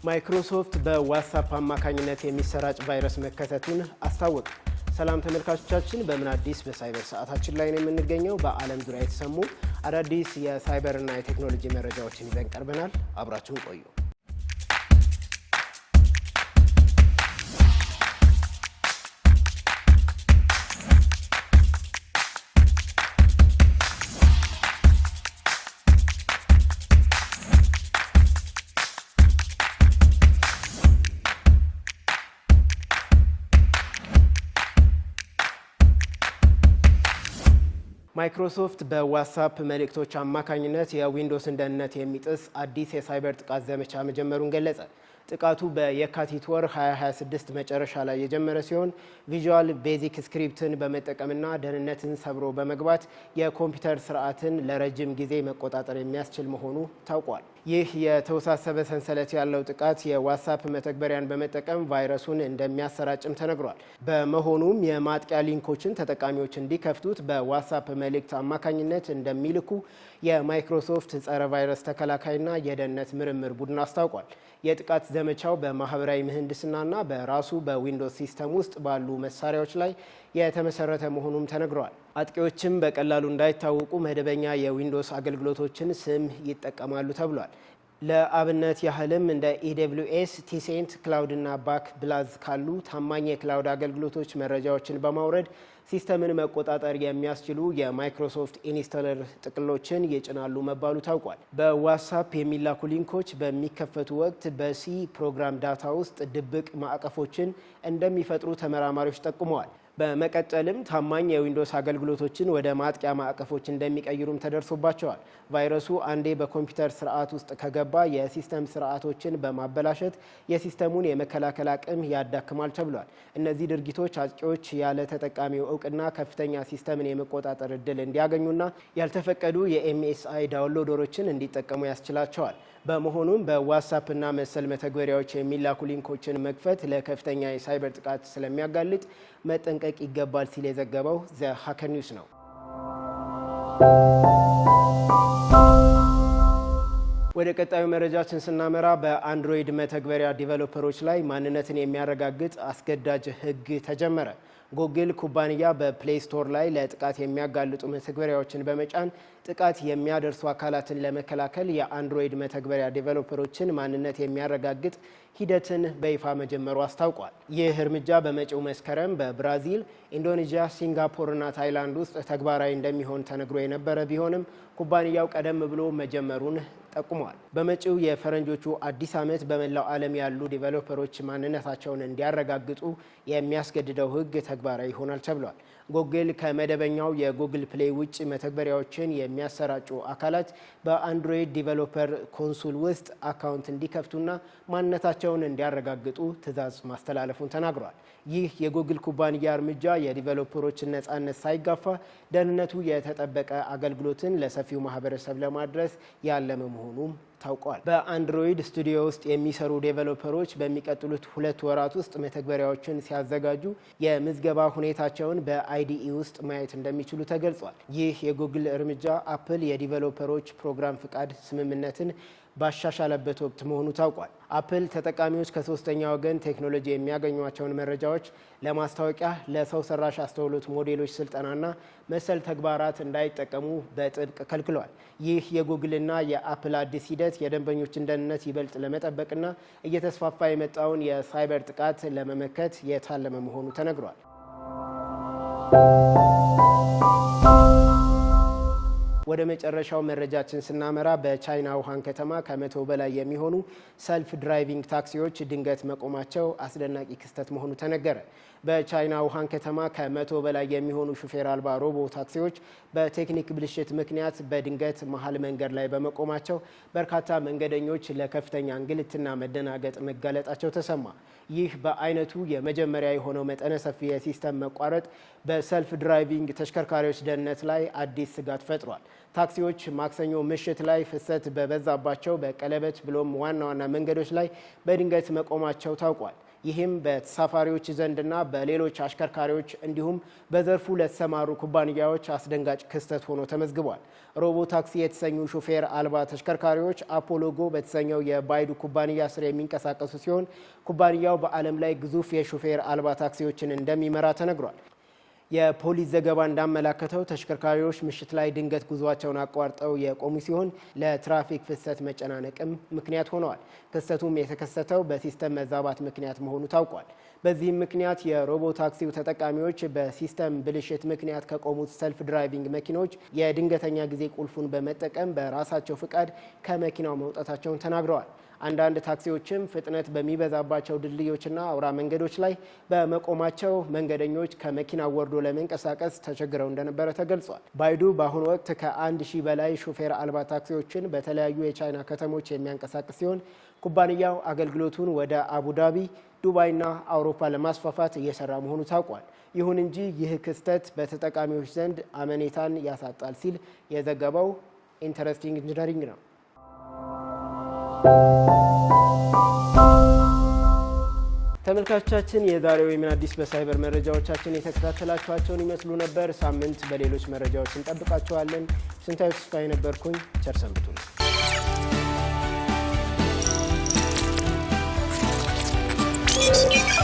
ማይክሮሶፍት በዋትስአፕ አማካኝነት የሚሰራጭ ቫይረስ መከሰቱን አስታወቀ። ሰላም ተመልካቾቻችን፣ በምን አዲስ በሳይበር ሰዓታችን ላይ ነው የምንገኘው። በዓለም ዙሪያ የተሰሙ አዳዲስ የሳይበርና የቴክኖሎጂ መረጃዎችን ይዘን ቀርበናል። አብራችሁን ቆዩ። ማይክሮሶፍት በዋትስአፕ መልእክቶች አማካኝነት የዊንዶውስን ደህንነት የሚጥስ አዲስ የሳይበር ጥቃት ዘመቻ መጀመሩን ገለጸ። ጥቃቱ በየካቲት ወር 2026 መጨረሻ ላይ የጀመረ ሲሆን ቪዥዋል ቤዚክ ስክሪፕትን በመጠቀምና ደህንነትን ሰብሮ በመግባት የኮምፒውተር ስርዓትን ለረጅም ጊዜ መቆጣጠር የሚያስችል መሆኑ ታውቋል። ይህ የተወሳሰበ ሰንሰለት ያለው ጥቃት የዋትስአፕ መተግበሪያን በመጠቀም ቫይረሱን እንደሚያሰራጭም ተነግሯል። በመሆኑም የማጥቂያ ሊንኮችን ተጠቃሚዎች እንዲከፍቱት በዋትስአፕ መልእክት አማካኝነት እንደሚልኩ የማይክሮሶፍት ጸረ ቫይረስ ተከላካይና የደህንነት ምርምር ቡድን አስታውቋል። የጥቃት ዘመቻው በማህበራዊ ምህንድስናና በራሱ በዊንዶውስ ሲስተም ውስጥ ባሉ መሳሪያዎች ላይ የተመሰረተ መሆኑም ተነግሯል። አጥቂዎችም በቀላሉ እንዳይታወቁ መደበኛ የዊንዶውስ አገልግሎቶችን ስም ይጠቀማሉ ተብሏል። ለአብነት ያህልም እንደ AWS፣ ቲሴንት ክላውድ እና ባክ ብላዝ ካሉ ታማኝ የክላውድ አገልግሎቶች መረጃዎችን በማውረድ ሲስተምን መቆጣጠር የሚያስችሉ የማይክሮሶፍት ኢንስቶለር ጥቅሎችን ይጭናሉ መባሉ ታውቋል። በዋትስአፕ የሚላኩ ሊንኮች በሚከፈቱ ወቅት በሲ ፕሮግራም ዳታ ውስጥ ድብቅ ማዕቀፎችን እንደሚፈጥሩ ተመራማሪዎች ጠቁመዋል። በመቀጠልም ታማኝ የዊንዶውስ አገልግሎቶችን ወደ ማጥቂያ ማዕቀፎች እንደሚቀይሩም ተደርሶባቸዋል። ቫይረሱ አንዴ በኮምፒውተር ስርዓት ውስጥ ከገባ የሲስተም ስርዓቶችን በማበላሸት የሲስተሙን የመከላከል አቅም ያዳክማል ተብሏል። እነዚህ ድርጊቶች አጥቂዎች ያለ ተጠቃሚው እውቅና ከፍተኛ ሲስተምን የመቆጣጠር እድል እንዲያገኙና ያልተፈቀዱ የኤምኤስአይ ዳውንሎደሮችን እንዲጠቀሙ ያስችላቸዋል። በመሆኑም በዋትስአፕ እና መሰል መተግበሪያዎች የሚላኩ ሊንኮችን መክፈት ለከፍተኛ የሳይበር ጥቃት ስለሚያጋልጥ መጠንቀቅ ይገባል ሲል የዘገበው ዘ ሃከር ኒውስ ነው። ወደ ቀጣዩ መረጃችን ስናመራ በአንድሮይድ መተግበሪያ ዲቨሎፐሮች ላይ ማንነትን የሚያረጋግጥ አስገዳጅ ሕግ ተጀመረ። ጉግል ኩባንያ በፕሌይ ስቶር ላይ ለጥቃት የሚያጋልጡ መተግበሪያዎችን በመጫን ጥቃት የሚያደርሱ አካላትን ለመከላከል የአንድሮይድ መተግበሪያ ዴቨሎፐሮችን ማንነት የሚያረጋግጥ ሂደትን በይፋ መጀመሩ አስታውቋል። ይህ እርምጃ በመጪው መስከረም በብራዚል፣ ኢንዶኔዥያ፣ ሲንጋፖር እና ታይላንድ ውስጥ ተግባራዊ እንደሚሆን ተነግሮ የነበረ ቢሆንም ኩባንያው ቀደም ብሎ መጀመሩን ጠቁሟል። በመጪው የፈረንጆቹ አዲስ ዓመት በመላው ዓለም ያሉ ዴቨሎፐሮች ማንነታቸውን እንዲያረጋግጡ የሚያስገድደው ሕግ ተግባራዊ ይሆናል ተብሏል። ጉግል ከመደበኛው የጉግል ፕሌይ ውጭ መተግበሪያዎችን የሚያሰራጩ አካላት በአንድሮይድ ዲቨሎፐር ኮንሱል ውስጥ አካውንት እንዲከፍቱና ማንነታቸውን እንዲያረጋግጡ ትዕዛዝ ማስተላለፉን ተናግሯል። ይህ የጉግል ኩባንያ እርምጃ የዲቨሎፐሮችን ነፃነት ሳይጋፋ ደህንነቱ የተጠበቀ አገልግሎትን ለሰፊው ማህበረሰብ ለማድረስ ያለመ መሆኑም ታውቋል። በአንድሮይድ ስቱዲዮ ውስጥ የሚሰሩ ዴቨሎፐሮች በሚቀጥሉት 2 ወራት ውስጥ መተግበሪያዎችን ሲያዘጋጁ የምዝገባ ሁኔታቸውን በአይዲኢ ውስጥ ማየት እንደሚችሉ ተገልጿል። ይህ የጉግል እርምጃ አፕል የዲቨሎፐሮች ፕሮግራም ፍቃድ ስምምነትን ባሻሻለበት ወቅት መሆኑ ታውቋል። አፕል ተጠቃሚዎች ከሶስተኛ ወገን ቴክኖሎጂ የሚያገኟቸውን መረጃዎች ለማስታወቂያ፣ ለሰው ሰራሽ አስተውሎት ሞዴሎች ስልጠናና መሰል ተግባራት እንዳይጠቀሙ በጥብቅ ከልክሏል። ይህ የጉግልና የአፕል አዲስ ሂደት የደንበኞችን ደህንነት ይበልጥ ለመጠበቅና እየተስፋፋ የመጣውን የሳይበር ጥቃት ለመመከት የታለመ መሆኑ ተነግሯል። ወደ መጨረሻው መረጃችን ስናመራ በቻይና ውሃን ከተማ ከ100 በላይ የሚሆኑ ሰልፍ ድራይቪንግ ታክሲዎች ድንገት መቆማቸው አስደናቂ ክስተት መሆኑ ተነገረ። በቻይና ውሃን ከተማ ከ100 በላይ የሚሆኑ ሹፌር አልባ ሮቦ ታክሲዎች በቴክኒክ ብልሽት ምክንያት በድንገት መሀል መንገድ ላይ በመቆማቸው በርካታ መንገደኞች ለከፍተኛ እንግልትና መደናገጥ መጋለጣቸው ተሰማ። ይህ በአይነቱ የመጀመሪያ የሆነው መጠነ ሰፊ የሲስተም መቋረጥ በሰልፍ ድራይቪንግ ተሽከርካሪዎች ደህንነት ላይ አዲስ ስጋት ፈጥሯል። ታክሲዎች ማክሰኞ ምሽት ላይ ፍሰት በበዛባቸው በቀለበት ብሎም ዋና ዋና መንገዶች ላይ በድንገት መቆማቸው ታውቋል። ይህም በተሳፋሪዎች ዘንድና በሌሎች አሽከርካሪዎች እንዲሁም በዘርፉ ለተሰማሩ ኩባንያዎች አስደንጋጭ ክስተት ሆኖ ተመዝግቧል። ሮቦ ታክሲ የተሰኙ ሹፌር አልባ ተሽከርካሪዎች አፖሎጎ በተሰኘው የባይዱ ኩባንያ ስር የሚንቀሳቀሱ ሲሆን ኩባንያው በዓለም ላይ ግዙፍ የሹፌር አልባ ታክሲዎችን እንደሚመራ ተነግሯል። የፖሊስ ዘገባ እንዳመላከተው ተሽከርካሪዎች ምሽት ላይ ድንገት ጉዟቸውን አቋርጠው የቆሙ ሲሆን ለትራፊክ ፍሰት መጨናነቅም ምክንያት ሆነዋል። ክስተቱም የተከሰተው በሲስተም መዛባት ምክንያት መሆኑ ታውቋል። በዚህም ምክንያት የሮቦ ታክሲው ተጠቃሚዎች በሲስተም ብልሽት ምክንያት ከቆሙት ሰልፍ ድራይቪንግ መኪኖች የድንገተኛ ጊዜ ቁልፉን በመጠቀም በራሳቸው ፍቃድ ከመኪናው መውጣታቸውን ተናግረዋል። አንዳንድ ታክሲዎችም ፍጥነት በሚበዛባቸው ድልድዮችና አውራ መንገዶች ላይ በመቆማቸው መንገደኞች ከመኪናው ወርዶ ለመንቀሳቀስ ተቸግረው እንደነበረ ተገልጿል። ባይዱ በአሁኑ ወቅት ከ1000 በላይ ሹፌር አልባ ታክሲዎችን በተለያዩ የቻይና ከተሞች የሚያንቀሳቅስ ሲሆን ኩባንያው አገልግሎቱን ወደ አቡዳቢ፣ ዱባይና አውሮፓ ለማስፋፋት እየሰራ መሆኑ ታውቋል። ይሁን እንጂ ይህ ክስተት በተጠቃሚዎች ዘንድ አመኔታን ያሳጣል ሲል የዘገበው ኢንተረስቲንግ ኢንጂነሪንግ ነው። ተመልካቾቻችን የዛሬው የምን አዲስ በሳይበር መረጃዎቻችን የተከታተላችኋቸውን ይመስሉ ነበር። ሳምንት በሌሎች መረጃዎች እንጠብቃችኋለን። ስንታዩ ተስፋዬ ነበርኩኝ። ቸር ሰንብቱ።